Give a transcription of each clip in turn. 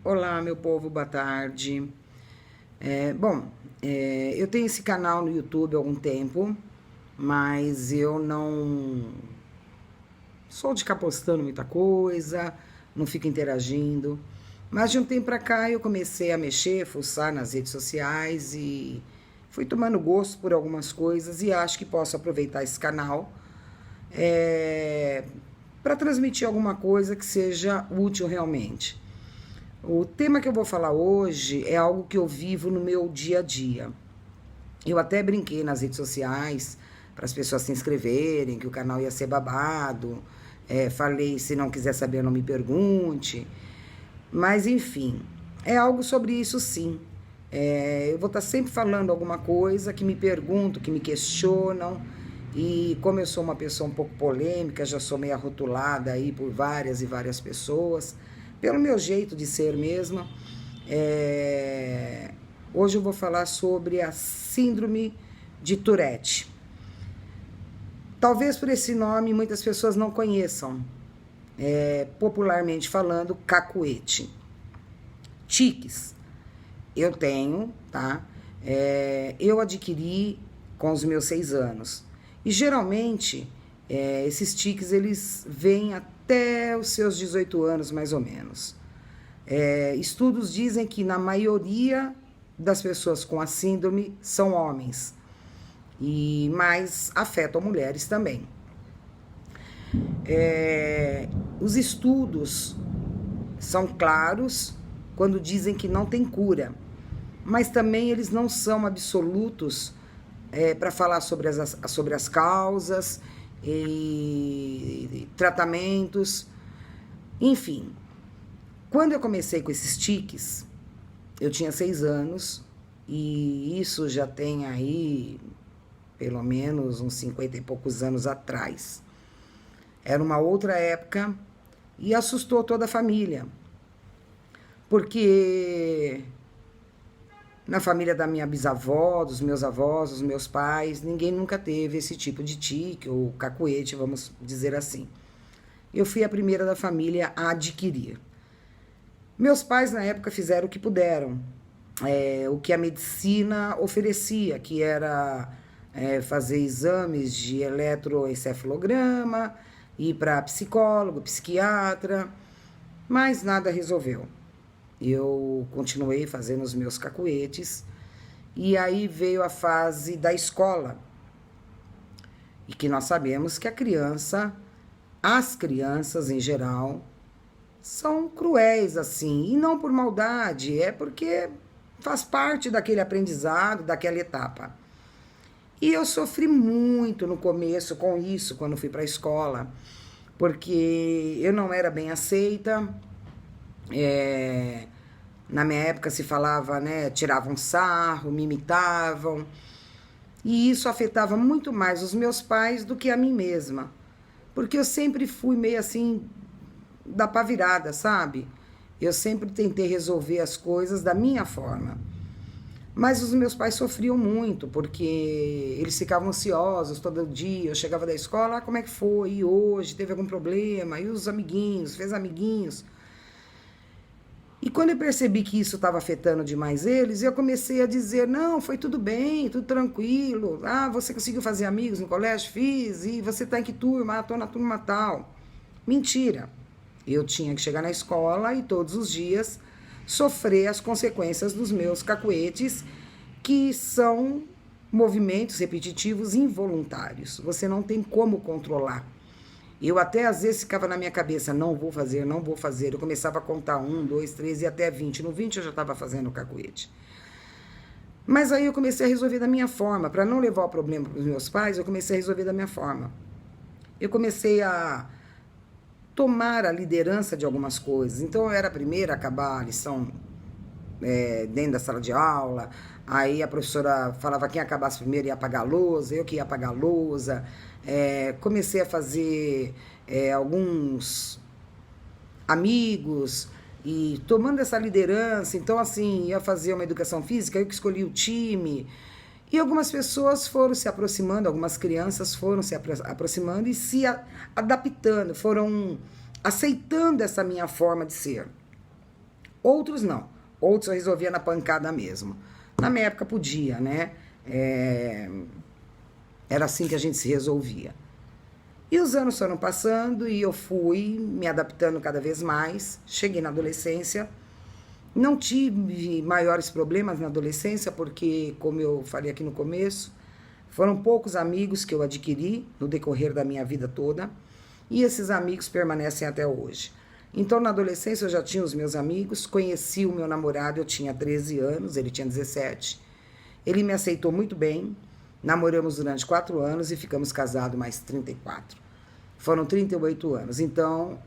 Olá, meu povo, boa tarde. Eu tenho esse canal no YouTube há algum tempo, mas eu não sou de ficar postando muita coisa, não fico interagindo. Mas de um tempo pra cá eu comecei a mexer, fuçar nas redes sociais e fui tomando gosto por algumas coisas e acho que posso aproveitar esse canal para transmitir alguma coisa que seja útil realmente. O tema que eu vou falar hoje é algo que eu vivo no meu dia a dia. Eu até brinquei nas redes sociais para as pessoas se inscreverem, que o canal ia ser babado. Falei, se não quiser saber, não me pergunte. Mas, enfim, é algo sobre isso sim. Eu vou estar sempre falando alguma coisa que me perguntam, que me questionam. E como eu sou uma pessoa um pouco polêmica, já sou meio arrotulada aí por várias e várias pessoas, pelo meu jeito de ser mesmo, hoje eu vou falar sobre a síndrome de Tourette. Talvez por esse nome muitas pessoas não conheçam, popularmente falando, cacuete. Tiques, eu tenho, tá? Eu adquiri com os meus 6 anos. E geralmente, esses tiques, eles vêm até os seus 18 anos, mais ou menos. Estudos dizem que na maioria das pessoas com a síndrome são homens, mas afetam mulheres também. Os estudos são claros quando dizem que não tem cura, mas também eles não são absolutos para falar sobre as causas e tratamentos, enfim. Quando eu comecei com esses tiques, eu tinha 6 anos, e isso já tem aí pelo menos uns 50 e poucos anos atrás. Era uma outra época e assustou toda a família, porque na família da minha bisavó, dos meus avós, dos meus pais, ninguém nunca teve esse tipo de tique, ou cacuete, vamos dizer assim. Eu fui a primeira da família a adquirir. Meus pais, na época, fizeram o que puderam, o que a medicina oferecia, que era fazer exames de eletroencefalograma, ir para psicólogo, psiquiatra, mas nada resolveu. Eu continuei fazendo os meus cacuetes, e aí veio a fase da escola, e que nós sabemos que as crianças em geral, são cruéis assim, e não por maldade, é porque faz parte daquele aprendizado, daquela etapa. E eu sofri muito no começo com isso, quando fui para a escola, porque eu não era bem aceita. Na minha época se falava, né, tiravam sarro, me imitavam, e isso afetava muito mais os meus pais do que a mim mesma, porque eu sempre fui meio assim, da pá virada, sabe? Eu sempre tentei resolver as coisas da minha forma. Mas os meus pais sofriam muito, porque eles ficavam ansiosos todo dia. Eu chegava da escola, como é que foi? E hoje? Teve algum problema? E os amiguinhos? Fez amiguinhos? E quando eu percebi que isso estava afetando demais eles, eu comecei a dizer, não, foi tudo bem, tudo tranquilo. Ah, você conseguiu fazer amigos no colégio? Fiz. E você tá em que turma? Ah, tô na turma tal. Mentira. Eu tinha que chegar na escola e todos os dias sofrer as consequências dos meus cacuetes, que são movimentos repetitivos involuntários. Você não tem como controlar. Eu até às vezes ficava na minha cabeça, não vou fazer, não vou fazer. Eu começava a contar 1, 2, 3 e até 20. No 20 eu já estava fazendo o cacuete. Mas aí eu comecei a resolver da minha forma. Para não levar o problema para os meus pais, eu comecei a resolver da minha forma. Eu comecei a tomar a liderança de algumas coisas. Então eu era a primeira a acabar a lição dentro da sala de aula. Aí a professora falava quem acabasse primeiro ia apagar a lousa, eu que ia apagar a lousa. Comecei a fazer alguns amigos e tomando essa liderança. Então, assim, ia fazer uma educação física, eu que escolhi o time. E algumas pessoas foram se aproximando, algumas crianças foram se aproximando e se adaptando, foram aceitando essa minha forma de ser. Outros não. Outros eu resolvia na pancada mesmo. Na minha época podia, né? Era assim que a gente se resolvia. E os anos foram passando e eu fui me adaptando cada vez mais. Cheguei na adolescência. Não tive maiores problemas na adolescência, porque, como eu falei aqui no começo, foram poucos amigos que eu adquiri no decorrer da minha vida toda. E esses amigos permanecem até hoje. Então, na adolescência, eu já tinha os meus amigos. Conheci o meu namorado, eu tinha 13 anos, ele tinha 17. Ele me aceitou muito bem. Namoramos durante 4 anos e ficamos casados mais 34. Foram 38 anos. Então,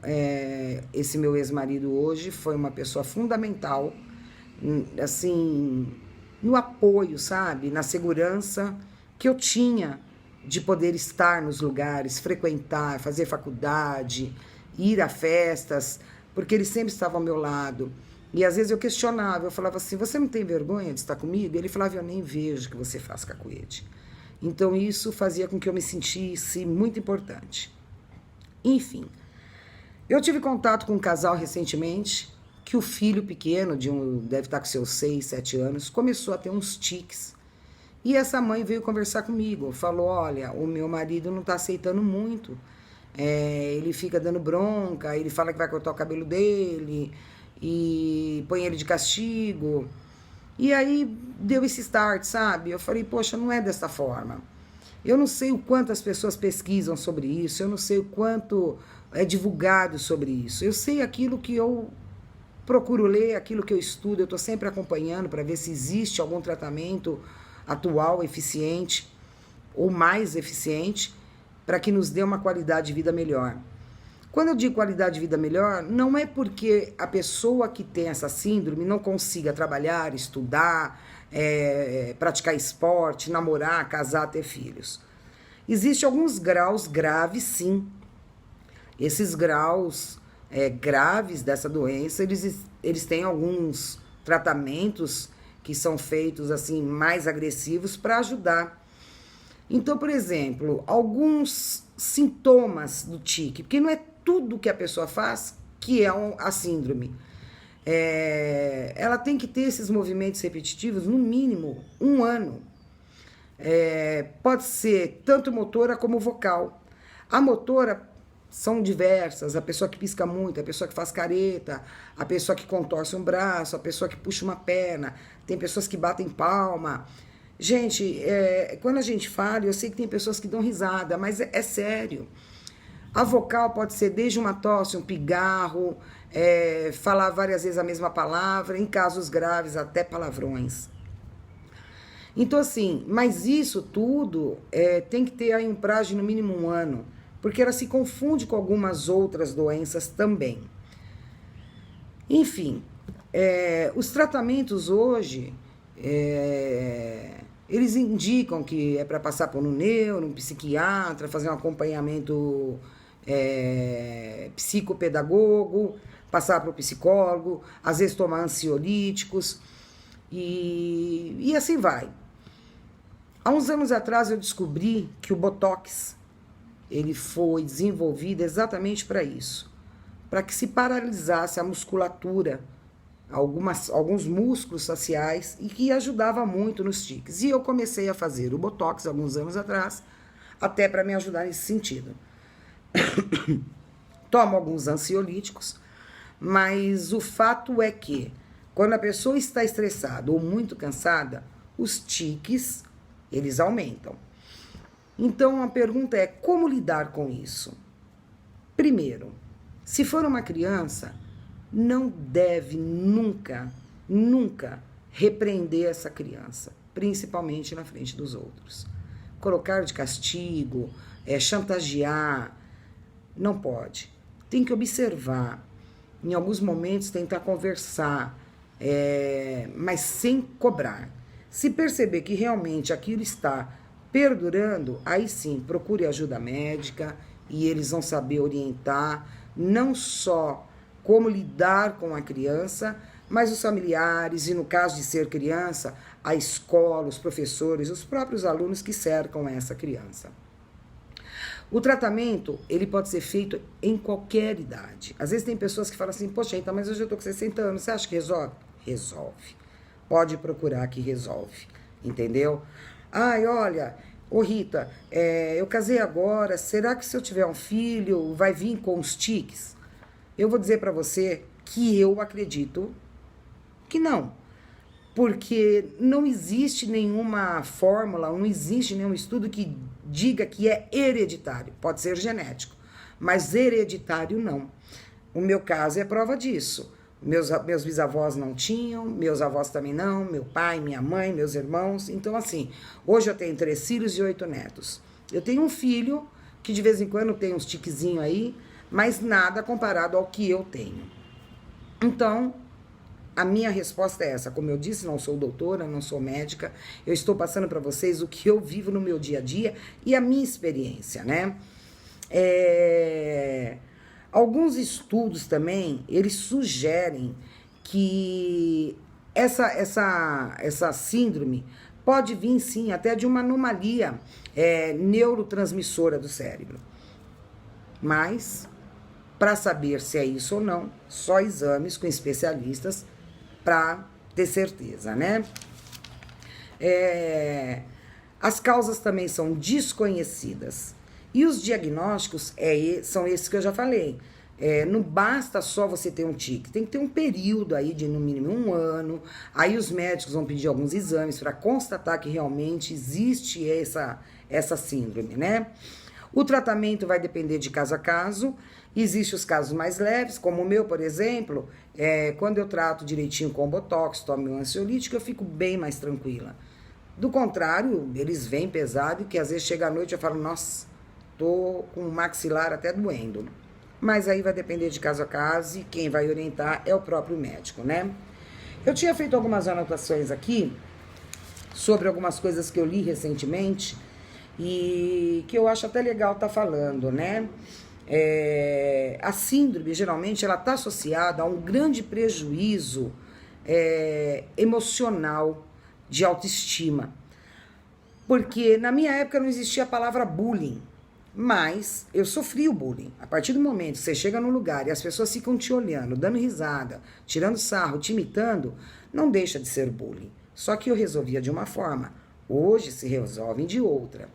esse meu ex-marido hoje foi uma pessoa fundamental, assim, no apoio, sabe? Na segurança que eu tinha de poder estar nos lugares, frequentar, fazer faculdade, ir a festas, porque ele sempre estava ao meu lado. E às vezes eu questionava, eu falava assim, você não tem vergonha de estar comigo? E ele falava, eu nem vejo o que você faz, cacuete. Então isso fazia com que eu me sentisse muito importante. Enfim, eu tive contato com um casal recentemente, que o filho pequeno, deve estar com seus 6, 7 anos, começou a ter uns tiques. E essa mãe veio conversar comigo, falou, olha, o meu marido não está aceitando muito, ele fica dando bronca, ele fala que vai cortar o cabelo dele, e põe ele de castigo. E aí deu esse start, sabe? Eu falei, poxa, não é dessa forma. Eu não sei o quanto as pessoas pesquisam sobre isso, eu não sei o quanto é divulgado sobre isso. Eu sei aquilo que eu procuro ler, aquilo que eu estudo, eu estou sempre acompanhando para ver se existe algum tratamento atual, eficiente ou mais eficiente, para que nos dê uma qualidade de vida melhor. Quando eu digo qualidade de vida melhor, não é porque a pessoa que tem essa síndrome não consiga trabalhar, estudar, praticar esporte, namorar, casar, ter filhos. Existem alguns graus graves, sim. Esses graus graves dessa doença, eles têm alguns tratamentos que são feitos assim mais agressivos para ajudar. Então, por exemplo, alguns sintomas do tique, porque não é tudo que a pessoa faz que é a síndrome. Ela tem que ter esses movimentos repetitivos no mínimo 1 ano. Pode ser tanto motora como vocal. A motora são diversas, a pessoa que pisca muito, a pessoa que faz careta, a pessoa que contorce um braço, a pessoa que puxa uma perna, tem pessoas que batem palma. Gente, quando a gente fala, eu sei que tem pessoas que dão risada, mas é sério. A vocal pode ser desde uma tosse, um pigarro, falar várias vezes a mesma palavra, em casos graves até palavrões. Então assim, mas isso tudo tem que ter aí um prazo de no mínimo 1 ano, porque ela se confunde com algumas outras doenças também. Enfim, os tratamentos hoje, eles indicam que é para passar por um neuro, um psiquiatra, fazer um acompanhamento psicopedagogo, passar para o psicólogo, às vezes tomar ansiolíticos e assim vai. Há uns anos atrás eu descobri que o Botox ele foi desenvolvido exatamente para isso, para que se paralisasse a musculatura, alguns músculos faciais e que ajudava muito nos tiques. E eu comecei a fazer o Botox alguns anos atrás, até para me ajudar nesse sentido. Tomo alguns ansiolíticos, mas o fato é que quando a pessoa está estressada ou muito cansada, os tiques, eles aumentam. Então a pergunta é, como lidar com isso? Primeiro, se for uma criança, não deve nunca repreender essa criança, principalmente na frente dos outros. Colocar de castigo, chantagear, não pode. Tem que observar, em alguns momentos tentar conversar, mas sem cobrar. Se perceber que realmente aquilo está perdurando, aí sim, procure ajuda médica e eles vão saber orientar, não só como lidar com a criança, mas os familiares e, no caso de ser criança, a escola, os professores, os próprios alunos que cercam essa criança. O tratamento, ele pode ser feito em qualquer idade. Às vezes tem pessoas que falam assim, poxa, então, mas eu já estou com 60 anos, você acha que resolve? Resolve. Pode procurar que resolve, entendeu? Ai, olha, ô Rita, eu casei agora, será que se eu tiver um filho vai vir com os tiques? Eu vou dizer para você que eu acredito que não. Porque não existe nenhuma fórmula, não existe nenhum estudo que diga que é hereditário. Pode ser genético, mas hereditário não. O meu caso é prova disso. Meus bisavós não tinham, meus avós também não, meu pai, minha mãe, meus irmãos. Então, assim, hoje eu tenho 3 filhos e 8 netos. Eu tenho um filho que de vez em quando tem uns tiquezinhos aí, mas nada comparado ao que eu tenho. Então, a minha resposta é essa. Como eu disse, não sou doutora, não sou médica. Eu estou passando para vocês o que eu vivo no meu dia a dia e a minha experiência, né? Alguns estudos também, eles sugerem que essa síndrome pode vir, sim, até de uma anomalia neurotransmissora do cérebro. Mas, para saber se é isso ou não, só exames com especialistas para ter certeza, né? As causas também são desconhecidas. E os diagnósticos são esses que eu já falei. Não basta só você ter um tique, tem que ter um período aí de no mínimo 1 ano. Aí os médicos vão pedir alguns exames para constatar que realmente existe essa síndrome, né? O tratamento vai depender de caso a caso. Existem os casos mais leves, como o meu, por exemplo. Quando eu trato direitinho com botox, tomo um ansiolítico, eu fico bem mais tranquila. Do contrário, eles vêm pesado e que às vezes chega à noite e eu falo, nossa, tô com o maxilar até doendo. Mas aí vai depender de caso a caso e quem vai orientar é o próprio médico, né? Eu tinha feito algumas anotações aqui sobre algumas coisas que eu li recentemente e que eu acho até legal estar falando, né? A síndrome, geralmente, ela está associada a um grande prejuízo emocional de autoestima. Porque na minha época não existia a palavra bullying, mas eu sofri o bullying. A partir do momento que você chega num lugar e as pessoas ficam te olhando, dando risada, tirando sarro, te imitando, não deixa de ser bullying. Só que eu resolvia de uma forma, hoje se resolvem de outra.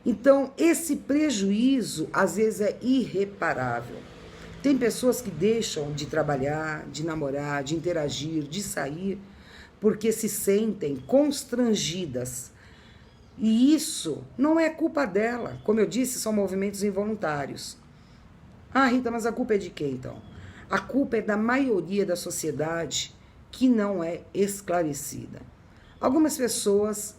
Então, esse prejuízo, às vezes, é irreparável. Tem pessoas que deixam de trabalhar, de namorar, de interagir, de sair, porque se sentem constrangidas. E isso não é culpa dela. Como eu disse, são movimentos involuntários. Ah, Rita, mas a culpa é de quem, então? A culpa é da maioria da sociedade que não é esclarecida. Algumas pessoas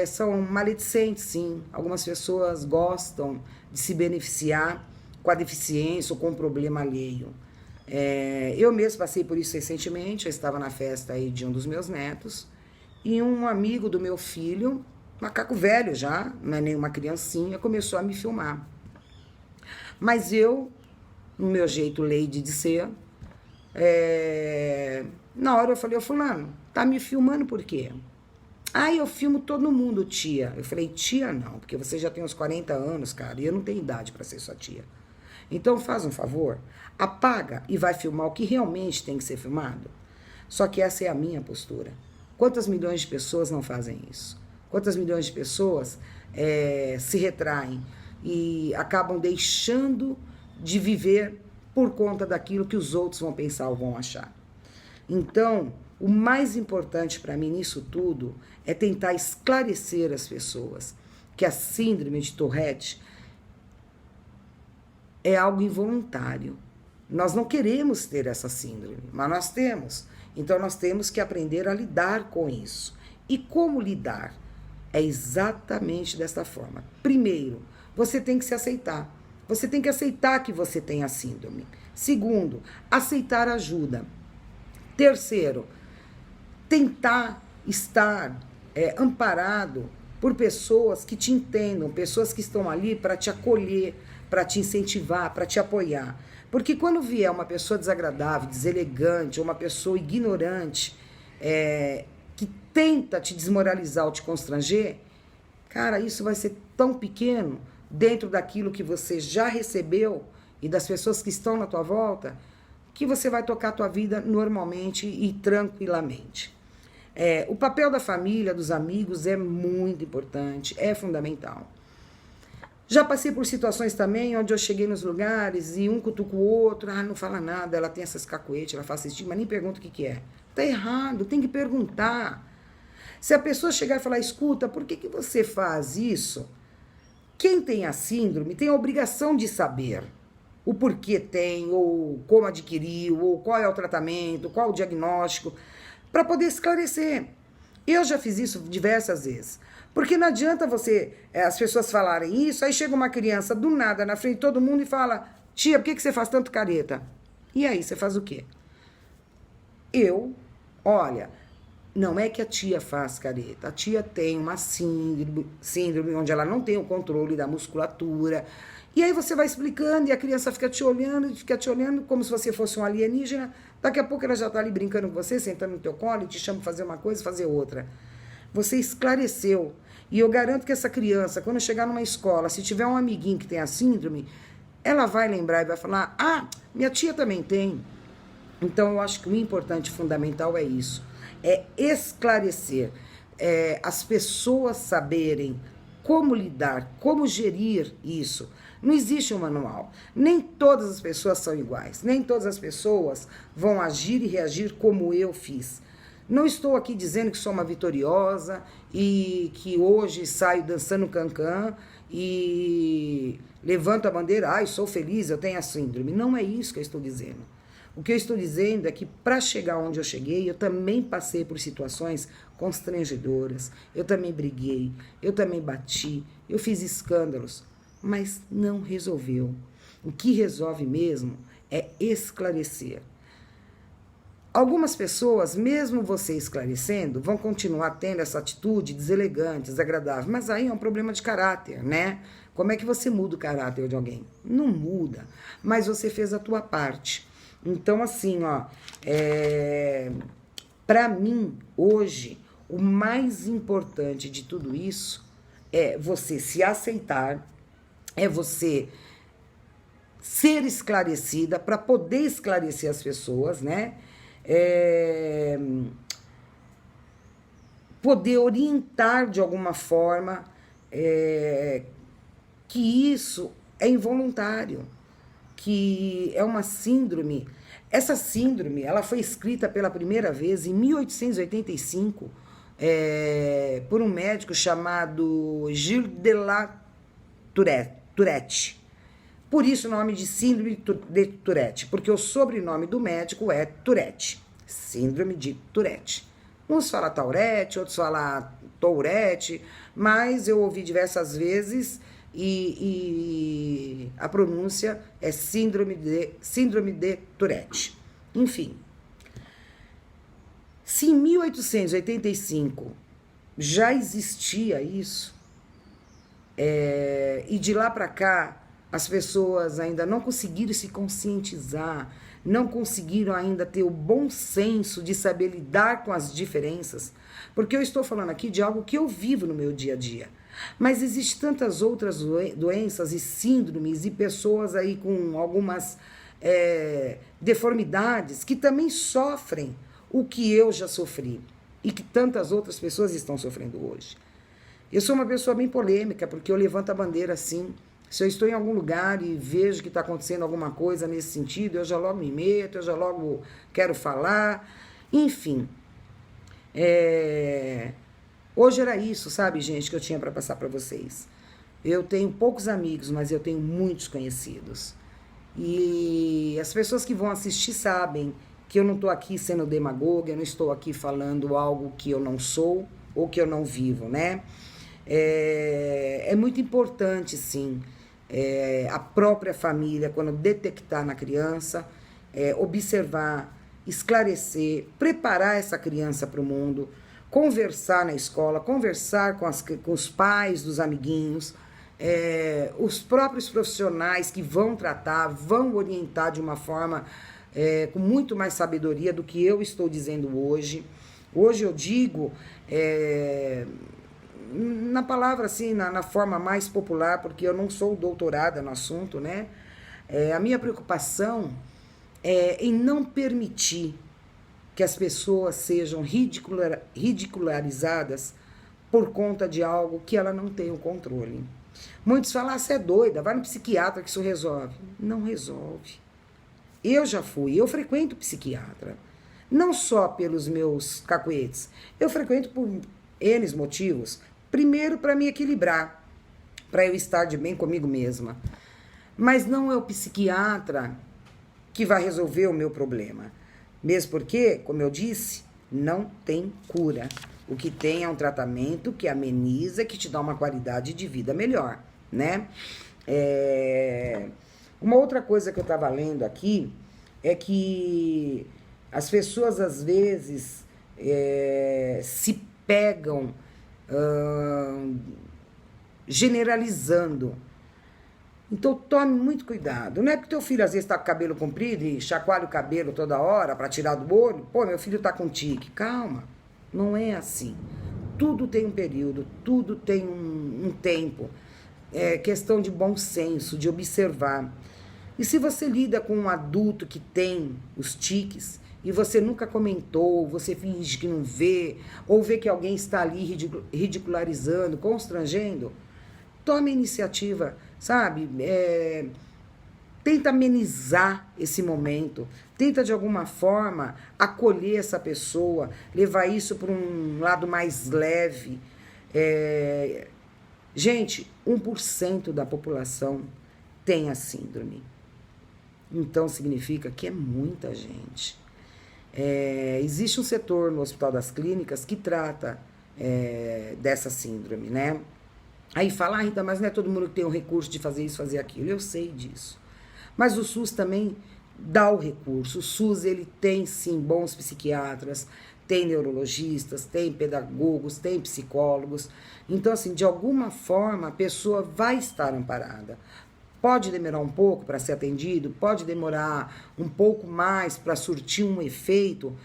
são maledicentes, sim. Algumas pessoas gostam de se beneficiar com a deficiência ou com o problema alheio. Eu mesmo passei por isso recentemente. Eu estava na festa aí de um dos meus netos e um amigo do meu filho, macaco velho já, não é nenhuma criancinha, começou a me filmar. Mas eu, no meu jeito lady de ser, na hora eu falei, ô fulano, tá me filmando por quê? Eu filmo todo mundo, tia. Eu falei, tia não, porque você já tem uns 40 anos, cara, e eu não tenho idade para ser sua tia. Então faz um favor, apaga e vai filmar o que realmente tem que ser filmado. Só que essa é a minha postura. Quantas milhões de pessoas não fazem isso? Quantas milhões de pessoas se retraem e acabam deixando de viver por conta daquilo que os outros vão pensar ou vão achar? Então, o mais importante para mim nisso tudo é tentar esclarecer as pessoas que a síndrome de Tourette é algo involuntário. Nós não queremos ter essa síndrome, mas nós temos. Então, nós temos que aprender a lidar com isso. E como lidar? É exatamente desta forma. Primeiro, você tem que se aceitar. Você tem que aceitar que você tem a síndrome. Segundo, aceitar ajuda. Terceiro, tentar estar amparado por pessoas que te entendam, pessoas que estão ali para te acolher, para te incentivar, para te apoiar. Porque quando vier uma pessoa desagradável, deselegante, ou uma pessoa ignorante, que tenta te desmoralizar ou te constranger, cara, isso vai ser tão pequeno, dentro daquilo que você já recebeu e das pessoas que estão na tua volta, que você vai tocar a tua vida normalmente e tranquilamente. O papel da família, dos amigos é muito importante, é fundamental. Já passei por situações também onde eu cheguei nos lugares e um cutuca o outro, não fala nada, ela tem essas cacuetes, ela faz esse tipo, mas nem pergunta o que é. Tá errado, tem que perguntar. Se a pessoa chegar e falar, escuta, por que você faz isso? Quem tem a síndrome tem a obrigação de saber o porquê tem, ou como adquiriu, ou qual é o tratamento, qual o diagnóstico, para poder esclarecer. Eu já fiz isso diversas vezes. Porque não adianta as pessoas falarem isso, aí chega uma criança do nada na frente de todo mundo e fala, tia, por que você faz tanto careta? E aí, você faz o quê? Olha, não é que a tia faz careta, a tia tem uma síndrome onde ela não tem o controle da musculatura, e aí você vai explicando e a criança fica te olhando como se você fosse um alienígena, daqui a pouco ela já está ali brincando com você, sentando no teu colo e te chama para fazer uma coisa, fazer outra. Você esclareceu. E eu garanto que essa criança, quando chegar numa escola, se tiver um amiguinho que tem a síndrome, ela vai lembrar e vai falar, minha tia também tem. Então, eu acho que o importante, fundamental é isso. É esclarecer. As pessoas saberem como lidar, como gerir isso. Não existe um manual. Nem todas as pessoas são iguais. Nem todas as pessoas vão agir e reagir como eu fiz. Não estou aqui dizendo que sou uma vitoriosa e que hoje saio dançando cancan e levanto a bandeira, sou feliz, eu tenho a síndrome. Não é isso que eu estou dizendo. O que eu estou dizendo é que para chegar onde eu cheguei, eu também passei por situações constrangedoras, eu também briguei, eu também bati, eu fiz escândalos, mas não resolveu. O que resolve mesmo é esclarecer. Algumas pessoas, mesmo você esclarecendo, vão continuar tendo essa atitude deselegante, desagradável, mas aí é um problema de caráter, né? Como é que você muda o caráter de alguém? Não muda, mas você fez a tua parte. Então, assim, para mim, hoje, o mais importante de tudo isso é você se aceitar, é você ser esclarecida para poder esclarecer as pessoas, né? Poder orientar de alguma forma que isso é involuntário, que é uma síndrome. Essa síndrome, ela foi escrita pela primeira vez em 1885 por um médico chamado Gilles de la Tourette. Por isso o nome de síndrome de Tourette, porque o sobrenome do médico é Tourette, síndrome de Tourette. Uns falam Tourette, outros falam Tourette, mas eu ouvi diversas vezes e a pronúncia é síndrome de Tourette. Enfim, se em 1885 já existia isso, e de lá para cá as pessoas ainda não conseguiram se conscientizar, não conseguiram ainda ter o bom senso de saber lidar com as diferenças, porque eu estou falando aqui de algo que eu vivo no meu dia a dia. Mas existem tantas outras doenças e síndromes e pessoas aí com algumas deformidades que também sofrem o que eu já sofri e que tantas outras pessoas estão sofrendo hoje. Eu sou uma pessoa bem polêmica, porque eu levanto a bandeira assim. Se eu estou em algum lugar e vejo que está acontecendo alguma coisa nesse sentido, eu já logo me meto, eu já logo quero falar. Enfim, hoje era isso, sabe, gente, que eu tinha para passar para vocês. Eu tenho poucos amigos, mas eu tenho muitos conhecidos. E as pessoas que vão assistir sabem que eu não estou aqui sendo demagoga, eu não estou aqui falando algo que eu não sou ou que eu não vivo, né? É muito importante, sim, a própria família, quando detectar na criança, observar, esclarecer, preparar essa criança para o mundo, conversar na escola, conversar com os pais dos amiguinhos, os próprios profissionais que vão tratar, vão orientar de uma forma com muito mais sabedoria do que eu estou dizendo hoje. Hoje eu digo, na palavra assim, na forma mais popular, porque eu não sou doutorada no assunto, né? A minha preocupação é em não permitir que as pessoas sejam ridicularizadas por conta de algo que ela não tem o controle. Muitos falam, ah, você é doida, vai no psiquiatra que isso resolve. Não resolve. Eu já fui, eu frequento psiquiatra. Não só pelos meus cacuetes, eu frequento por N motivos. Primeiro, para me equilibrar, para eu estar de bem comigo mesma. Mas não é o psiquiatra que vai resolver o meu problema. Mesmo porque, como eu disse, não tem cura. O que tem é um tratamento que ameniza, que te dá uma qualidade de vida melhor, né? Uma outra coisa que eu estava lendo aqui é que as pessoas, às vezes, se pegam generalizando. Então, tome muito cuidado. Não é porque teu filho, às vezes, está com o cabelo comprido e chacoalha o cabelo toda hora para tirar do olho. Pô, meu filho está com tique. Calma, não é assim. Tudo tem um período, tudo tem um tempo. É questão de bom senso, de observar. E se você lida com um adulto que tem os tiques e você nunca comentou, você finge que não vê, ou vê que alguém está ali ridicularizando, constrangendo, tome a iniciativa, sabe? Tenta amenizar esse momento, tenta de alguma forma acolher essa pessoa, levar isso para um lado mais leve. Gente, 1% da população tem a síndrome. Então significa que é muita gente. Existe um setor no Hospital das Clínicas que trata dessa síndrome, né? Aí fala, Rita, mas não é todo mundo que tem o recurso de fazer isso, fazer aquilo. Eu sei disso. Mas o SUS também dá o recurso. O SUS, ele tem, sim, bons psiquiatras, tem neurologistas, tem pedagogos, tem psicólogos. Então, assim, de alguma forma, a pessoa vai estar amparada. Pode demorar um pouco para ser atendido, pode demorar um pouco mais para surtir um efeito,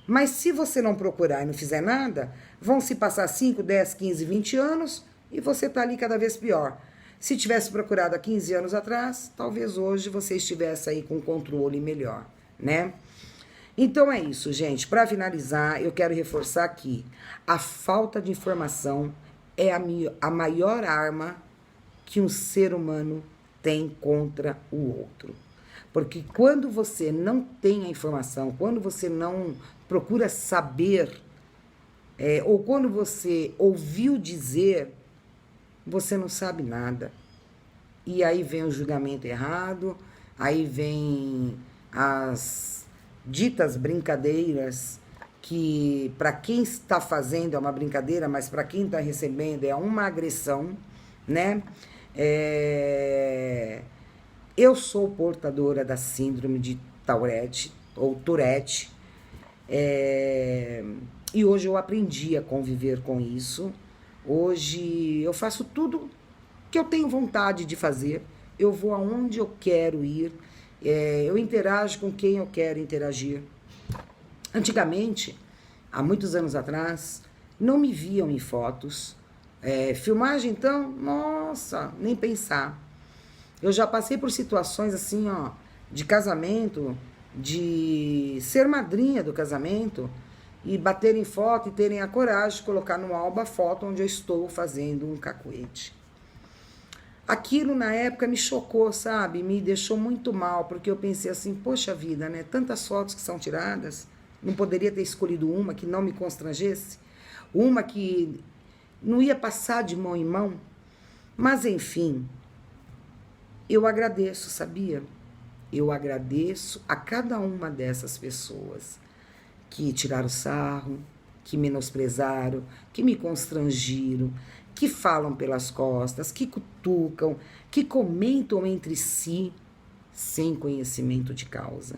mas se você não procurar e não fizer nada, vão se passar 5, 10, 15, 20 anos e você está ali cada vez pior. Se tivesse procurado há 15 anos atrás, talvez hoje você estivesse aí com um controle melhor, né? Então é isso, gente. Para finalizar, eu quero reforçar que a falta de informação é a maior arma que um ser humano tem contra o outro. Porque quando você não tem a informação, quando você não procura saber, ou quando você ouviu dizer, você não sabe nada. E aí vem o julgamento errado, aí vem as ditas brincadeiras, que para quem está fazendo é uma brincadeira, mas para quem está recebendo é uma agressão, né? Eu sou portadora da síndrome de Tourette, ou Tourette, e hoje eu aprendi a conviver com isso. Hoje eu faço tudo que eu tenho vontade de fazer, eu vou aonde eu quero ir, eu interajo com quem eu quero interagir. Antigamente, há muitos anos atrás, não me viam em fotos. Filmagem, então, nossa, nem pensar. Eu já passei por situações assim, ó, de casamento, de ser madrinha do casamento e baterem foto e terem a coragem de colocar no álbum a foto onde eu estou fazendo um cacuete. Aquilo na época me chocou, sabe? Me deixou muito mal, porque eu pensei assim, poxa vida, né? Tantas fotos que são tiradas, não poderia ter escolhido uma que não me constrangesse? Uma que não ia passar de mão em mão? Mas enfim, eu agradeço, sabia? Eu agradeço a cada uma dessas pessoas que tiraram sarro, que menosprezaram, que me constrangiram, que falam pelas costas, que cutucam, que comentam entre si sem conhecimento de causa.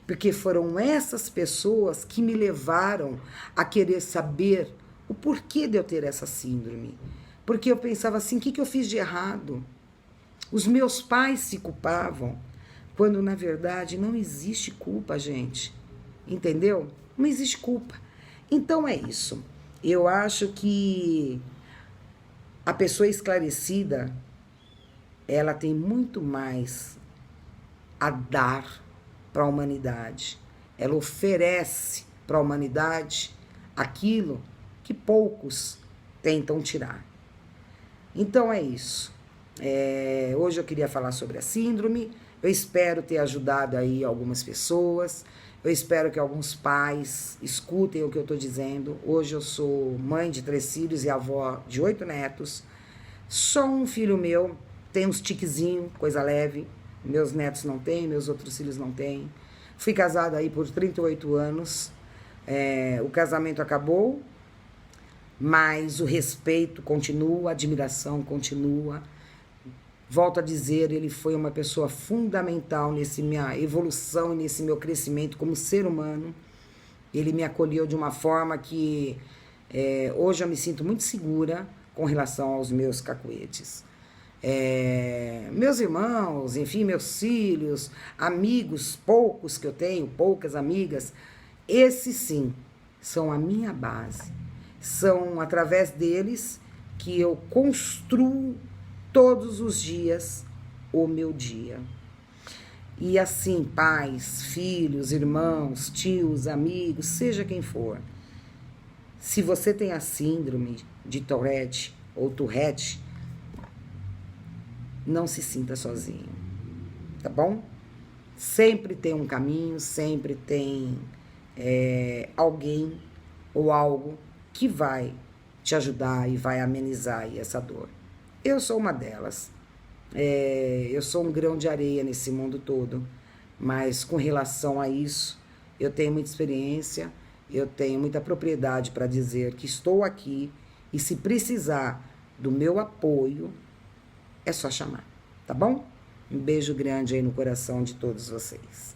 Porque foram essas pessoas que me levaram a querer saber o porquê de eu ter essa síndrome. Porque eu pensava assim, o que eu fiz de errado? Os meus pais se culpavam, quando na verdade não existe culpa, gente. Entendeu? Não existe culpa. Então é isso. Eu acho que A pessoa esclarecida, ela tem muito mais a dar para a humanidade. Ela oferece para a humanidade aquilo que poucos tentam tirar. Então é isso. Hoje eu queria falar sobre a síndrome. Eu espero ter ajudado aí algumas pessoas. Eu espero que alguns pais escutem o que eu estou dizendo. Hoje eu sou mãe de 3 filhos e avó de 8 netos. Só um filho meu tem uns tiquezinhos, coisa leve. Meus netos não têm, meus outros filhos não têm. Fui casada aí por 38 anos. O casamento acabou, mas o respeito continua, a admiração continua. Volto a dizer, ele foi uma pessoa fundamental nessa minha evolução, nesse meu crescimento como ser humano. Ele me acolheu de uma forma que hoje eu me sinto muito segura com relação aos meus cacuetes. Meus irmãos, enfim, meus filhos, amigos, poucos que eu tenho, poucas amigas, esses sim, são a minha base. São através deles que eu construo todos os dias o meu dia. E assim, pais, filhos, irmãos, tios, amigos, seja quem for, se você tem a síndrome de Tourette ou Tourette, não se sinta sozinho, tá bom? Sempre tem um caminho, sempre tem alguém ou algo que vai te ajudar e vai amenizar aí essa dor. Eu sou uma delas. Eu sou um grão de areia nesse mundo todo, mas com relação a isso, eu tenho muita experiência, eu tenho muita propriedade para dizer que estou aqui e se precisar do meu apoio, é só chamar, tá bom? Um beijo grande aí no coração de todos vocês.